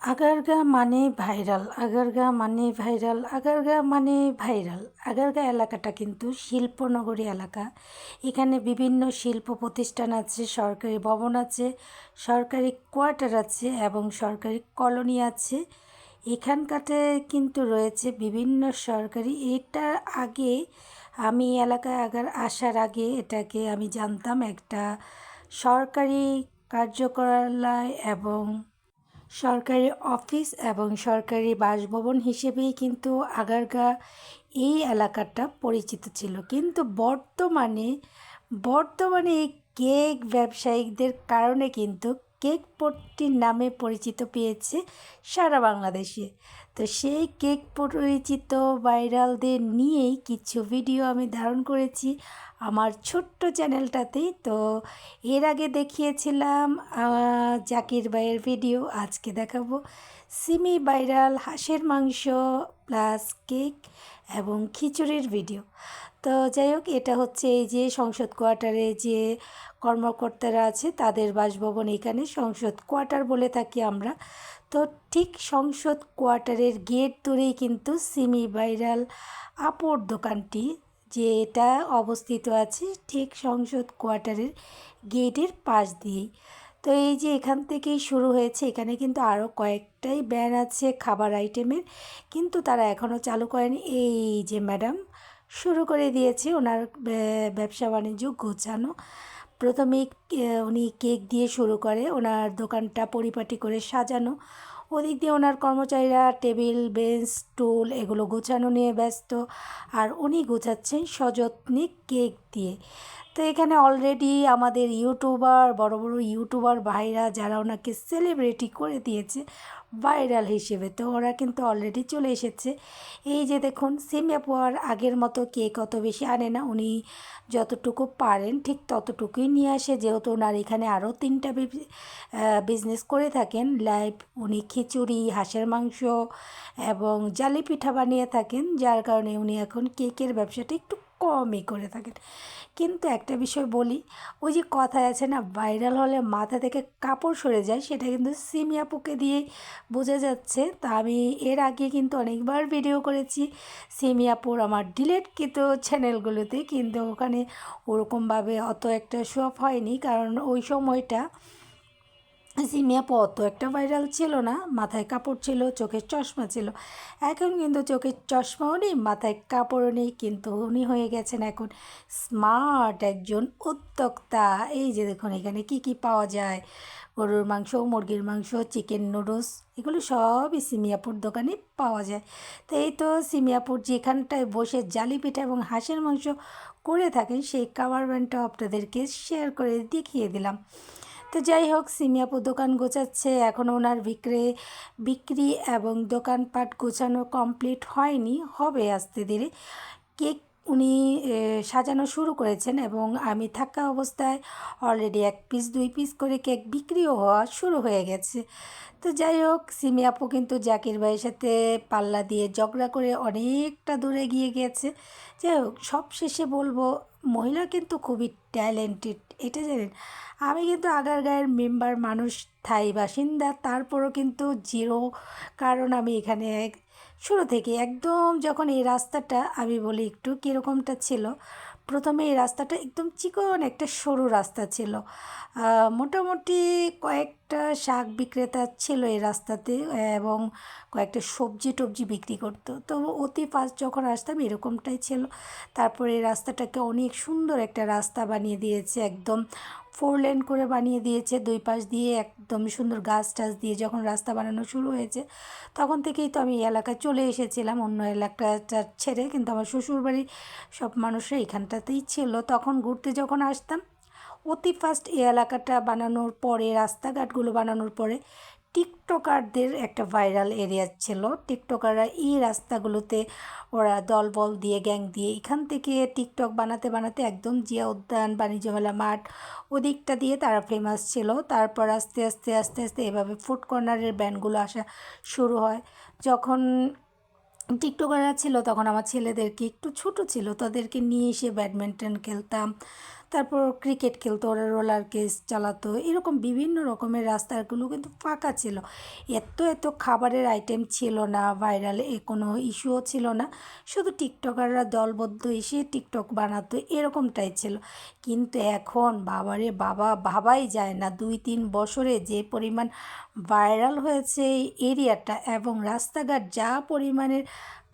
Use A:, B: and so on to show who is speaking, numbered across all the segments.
A: আগারগাঁ মানে ভাইরাল, আগারগাঁ মানে ভাইরাল, আগারগাঁ মানে ভাইরাল। আগারগাঁ এলাকাটা কিন্তু শিল্পনগরী এলাকা। এখানে বিভিন্ন শিল্প প্রতিষ্ঠান আছে, সরকারি ভবন আছে, সরকারি কোয়ার্টার আছে এবং সরকারি কলোনি আছে। এখানকাতে কিন্তু রয়েছে বিভিন্ন সরকারি, এটার আগে আমি এলাকায় আসার আগে এটাকে আমি জানতাম একটা সরকারি কার্যকালয় এবং সরকারি অফিস এবং সরকারি বাসভবন হিসেবেই কিন্তু আগারগাঁ এই এলাকাটা পরিচিত ছিল। কিন্তু বর্তমানে এই কেক ব্যবসায়িকদের কারণে কিন্তু কেক পট্টির নামে পরিচিত পেয়েছে সারা বাংলাদেশে। তো সেই কেক পরিচিত ভাইরালদের নিয়েই কিছু ভিডিও আমি ধারণ করেছি আমার ছোট্ট চ্যানেলটাতেই। তো এর আগে দেখিয়েছিলাম জাকির ভাইয়ের ভিডিও, আজকে দেখাবো সিমি ভাইরাল হাঁসের মাংস প্লাস কেক এবং খিচুড়ির ভিডিও। তো যাই হোক, এটা হচ্ছে এই যে সংসদ কোয়ার্টারে যে কর্মকর্তারা আছে তাদের বাসভবন, এখানে সংসদ কোয়ার্টার বলে থাকি আমরা। তো ঠিক সংসদ কোয়ার্টারের গেট ধরেই কিন্তু সিমি ভাইরাল আপুর দোকানটি, যেটা অবস্থিত আছে ঠিক সংসদ কোয়ার্টারের গেটের পাশ দিয়েই। তো এই যে এখান থেকেই শুরু হয়েছে, এখানে কিন্তু আরও কয়েকটাই ব্যান আছে খাবার আইটেমের, কিন্তু তারা এখনও চালু করেনি। এই যে ম্যাডাম শুরু করে দিয়েছে ওনার ব্যবসা বাণিজ্য গোছানো। প্রথমেই উনি কেক দিয়ে শুরু করে, ওনার দোকানটা পরিপাটি করে সাজানো। ওদিক দিয়ে ওনার কর্মচারীরা টেবিল বেঞ্চ স্টুল এগুলো গোছানো নিয়ে ব্যস্ত, আর উনি গোছাচ্ছেন সযত্নে কেক দিয়ে। তো এখানে অলরেডি আমাদের ইউটিউবার, বড় বড় ইউটিউবার ভাইরা যারা ওনাকে সেলিব্রিটি করে দিয়েছে ভাইরাল হিসেবে, তো ওরা কিন্তু অলরেডি চলে এসেছে। এই যে দেখুন, সিমি আপু আর আগের মতো কেক অত বেশি আনে না, উনি যতটুকু পারেন ঠিক ততটুকুই নিয়ে আসে, যেহেতু ওনার এখানে আরও 3টা বিজনেস করে থাকেন লাইভ। উনি খিচুড়ি, হাঁসের মাংস এবং জালি পিঠা বানিয়ে থাকেন, যার কারণে উনি এখন কেকের ব্যবসাটা একটু কমই করে থাকেন। কিন্তু একটা বিষয় বলি, ওই যে কথায় আছে না, ভাইরাল হলে মাথা থেকে কাপড় সরে যায়, সেটা কিন্তু সিমি আপুকে দিয়েই বোঝা যাচ্ছে। তা আমি এর আগে কিন্তু অনেকবার ভিডিও করেছি সিমি আপুর আমার ডিলিটকৃত চ্যানেলগুলোতে, কিন্তু ওখানে ওরকমভাবে অত একটা শো অফ হয়নি, কারণ ওই সময়টা সিমি আপু অত একটা ভাইরাল ছিল না, মাথায় কাপড় ছিল, চোখের চশমা ছিল। এখন কিন্তু চোখের চশমাও নেই, মাথায় কাপড়ও নেই, কিন্তু উনি হয়ে গেছেন এখন স্মার্ট একজন উদ্যোক্তা। এই যে দেখুন এখানে কি কি পাওয়া যায়, গরুর মাংস, মুরগির মাংস, চিকেন নুডলস, এগুলো সবই সিমি আপুর দোকানে পাওয়া যায়। তো এই তো সিমি আপুর যেখানটায় বসে জালি পিঠা এবং হাঁসের মাংস করে থাকেন, সেই কাভার ব্যান্ডটা আপনাদেরকে শেয়ার করে দেখিয়ে দিলাম। তো যাই হোক, সিমি আপু দোকান গোছাচ্ছে, এখন ওনার বিক্রি এবং দোকানপাট গোছানো কমপ্লিট হয়নি, হবে আস্তে ধীরে। কেক উনি সাজানো শুরু করেছেন এবং আমি থাকা অবস্থায় অলরেডি 1 পিস 2 পিস করে কেক বিক্রিও হওয়া শুরু হয়ে গেছে। তো যাই হোক, সিমি আপু কিন্তু জাকির ভাইয়ের সাথে পাল্লা দিয়ে ঝগড়া করে অনেকটা দূরে গিয়ে গেছে। যাই হোক, সবশেষে বলবো মহিলা কিন্তু খুবই ট্যালেন্টেড, এটা জানেন। আমি কিন্তু আগারগাঁয়ের মেম্বার মানুষ, স্থায়ী বাসিন্দা, তারপরও কিন্তু জিরো, কারণ আমি এখানে শুরু থেকে একদম, যখন এই রাস্তাটা আমি বলি একটু কীরকমটা ছিল। প্রথমে এই রাস্তাটা একদম চিকন একটা সরু রাস্তা ছিল, মোটামুটি কয়েকটা শাক বিক্রেতা ছিল এই রাস্তাতে এবং কয়েকটা সবজি টবজি বিক্রি করতো। তো অতি ফাস্ট যখন আসতাম এরকমটাই ছিল। তারপরে এই রাস্তাটাকে অনেক সুন্দর একটা রাস্তা বানিয়ে দিয়েছে, একদম 4 লেন করে বানিয়ে দিয়েছে, 2 পাশ দিয়ে একদম সুন্দর গাছ টাছ দিয়ে। যখন রাস্তা বানানো শুরু হয়েছে তখন থেকেই তো আমি এই এলাকায় চলে এসেছিলাম, অন্য এলাকাটা ছেড়ে, কিন্তু আমার শ্বশুরবাড়ির সব মানুষরা এখানটাতেই ছিল। তখন ঘুরতে যখন আসতাম, অতি ফাস্ট এই এলাকাটা বানানোর পরে, রাস্তাঘাটগুলো বানানোর পরে টিকটকারদের একটা ভাইরাল এরিয়া ছিল। টিকটকাররা এই রাস্তাগুলোতে ওরা দলবল দিয়ে, গ্যাং দিয়ে এখান থেকে টিকটক বানাতে বানাতে একদম জিয়া উদ্যান, বাণিজ্য মেলা মাঠ ওদিকটা দিয়ে তারা ফেমাস ছিল। তারপর আস্তে আস্তে আস্তে আস্তে এভাবে ফুড কর্নারের ব্যান্ডগুলো আসা শুরু হয়। যখন টিকটকাররা ছিল তখন আমার ছেলেদেরকে, একটু ছোট ছিল, তাদেরকে নিয়ে এসে ব্যাডমিন্টন খেলতাম। তারপর ক্রিকেট খেলতো, ওরা রোলার কেস চালাতো, এরকম বিভিন্ন রকমের রাস্তাগুলো কিন্তু ফাঁকা ছিল। এত এত খাবারের আইটেম ছিল না, ভাইরাল কোনো ইস্যুও ছিল না, শুধু টিকটকাররা দলবদ্ধ এসে টিকটক বানাতো, এরকমটাই ছিল। কিন্তু এখন বাবারে বাবা, ভাবাই যায় না 2-3 বছরে যে পরিমাণ ভাইরাল হয়েছে এই এরিয়াটা, এবং রাস্তাঘাট যা পরিমাণের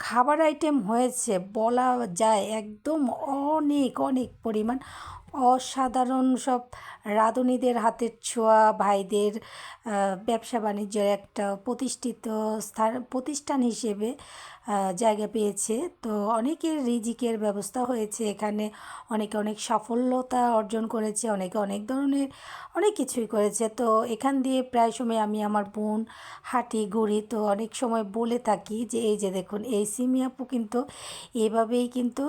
A: খাবার আইটেম হয়েছে বলা যায় একদম অনেক অনেক পরিমাণ। অসাধারণ সব রাঁধুনিদের হাতের ছোঁয়া, ভাইদের ব্যবসা বাণিজ্যের একটা প্রতিষ্ঠান হিসেবে জায়গা পেয়েছে। তো অনেকের রিজিকের ব্যবস্থা হয়েছে এখানে, অনেকে অনেক সাফল্যতা অর্জন করেছে, অনেকে অনেক ধরনের অনেক কিছুই করেছে। তো এখান দিয়ে প্রায় সময় আমি আমার বোন হাঁটি ঘুরি, তো অনেক সময় বলে থাকি যে এই যে দেখুন এই সিমি আপু কিন্তু এভাবেই কিন্তু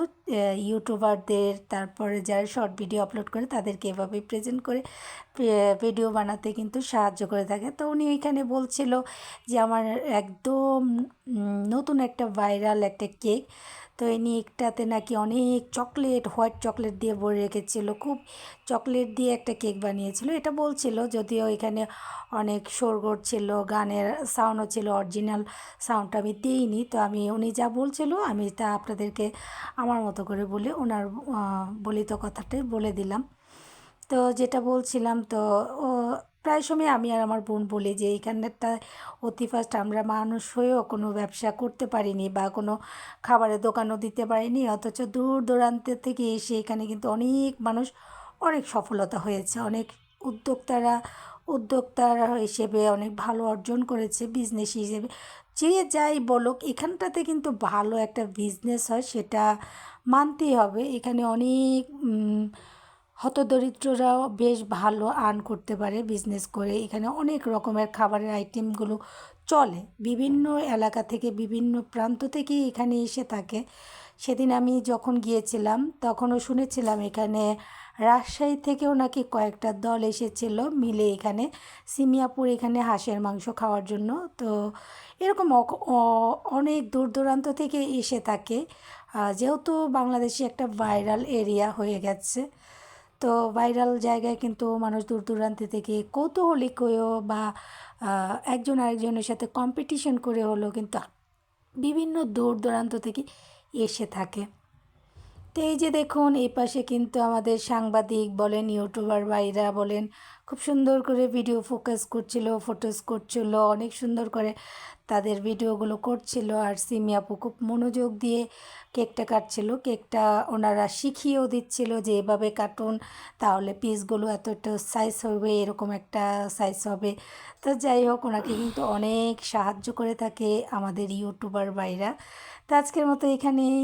A: ইউটিউবারদের, তারপরে যারা শর্ট ভিডিও আপলোড করে তাদেরকে এভাবেই প্রেজেন্ট করে ভিডিও বানাতে কিন্তু সাহায্য করে থাকে। তো উনি ওইখানে বলছিল যে আমার একদম নতুন একটা ভাইরাল একটা কেক, তো এই কেকটাতে নাকি অনেক চকলেট, হোয়াইট চকলেট দিয়ে ভরে রেখেছিল, খুব চকলেট দিয়ে একটা কেক বানিয়েছিল এটা বলছিল। যদিও এখানে অনেক শোরগোল ছিল, গানের সাউন্ডও ছিল, অরিজিনাল সাউন্ডটা আমি দিইনি। তো উনি যা বলছিল আমি তা আপনাদেরকে আমার মতো করে বলে ওনার বলিত কথাটাই বলে দিলাম। তো যেটা বলছিলাম, তো ও প্রায় সময় আমি আর আমার বোন বলি যে এইখানটা অতি ফার্স্ট আমরা মানুষ হয়েও কোনো ব্যবসা করতে পারিনি বা কোনো খাবারের দোকানও দিতে পারিনি, অথচ দূর দূরান্ত থেকে এসে এখানে কিন্তু অনেক মানুষ অনেক সফলতা হয়েছে, অনেক উদ্যোক্তারা হিসেবে অনেক ভালো অর্জন করেছে বিজনেস হিসেবে। যে যাই বলুক এখানটাতে কিন্তু ভালো একটা বিজনেস হয়, সেটা মানতেই হবে। এখানে অনেক হতদরিদ্ররাও বেশ ভালো আর্ন করতে পারে বিজনেস করে। এখানে অনেক রকমের খাবারের আইটেমগুলো চলে, বিভিন্ন এলাকা থেকে বিভিন্ন প্রান্ত থেকেই এখানে এসে থাকে। সেদিন আমি যখন গিয়েছিলাম তখনও শুনেছিলাম এখানে রাজশাহী থেকেও নাকি কয়েকটা দল এসেছিল মিলে এখানে সিমিয়াপুর এখানে হাঁসের মাংস খাওয়ার জন্য। তো এরকম অনেক দূর দূরান্ত থেকে এসে থাকে, যেহেতু বাংলাদেশে একটা ভাইরাল এরিয়া হয়ে গেছে। তো ভাইরাল জায়গায় কিন্তু মানুষ দূর দূরান্ত থেকে কৌতূহলী হয়েও বা একজন আরেকজনের সাথে কম্পিটিশন করে হলেও কিন্তু বিভিন্ন দূর দূরান্ত থেকে এসে থাকে। তো এই যে দেখুন এই পাশে কিন্তু আমাদের সাংবাদিক বলেন, ইউটিউবার ভাইরা বলেন, খুব সুন্দর করে ভিডিও ফটোস করছিল, অনেক সুন্দর করে তাদের ভিডিওগুলো করছিল। আর সিমি আপু খুব মনোযোগ দিয়ে কেকটা কাটছিল, কেকটা ওনারা শিখিয়েও দিচ্ছিল যে এভাবে কাটুন, তাহলে পিসগুলো এতটা সাইজ হবে, এরকম একটা সাইজ হবে। তো যাই হোক, ওনাকে কিন্তু অনেক সাহায্য করে থাকে আমাদের ইউটিউবার ভাইরা। তো আজকের মতো এখানেই।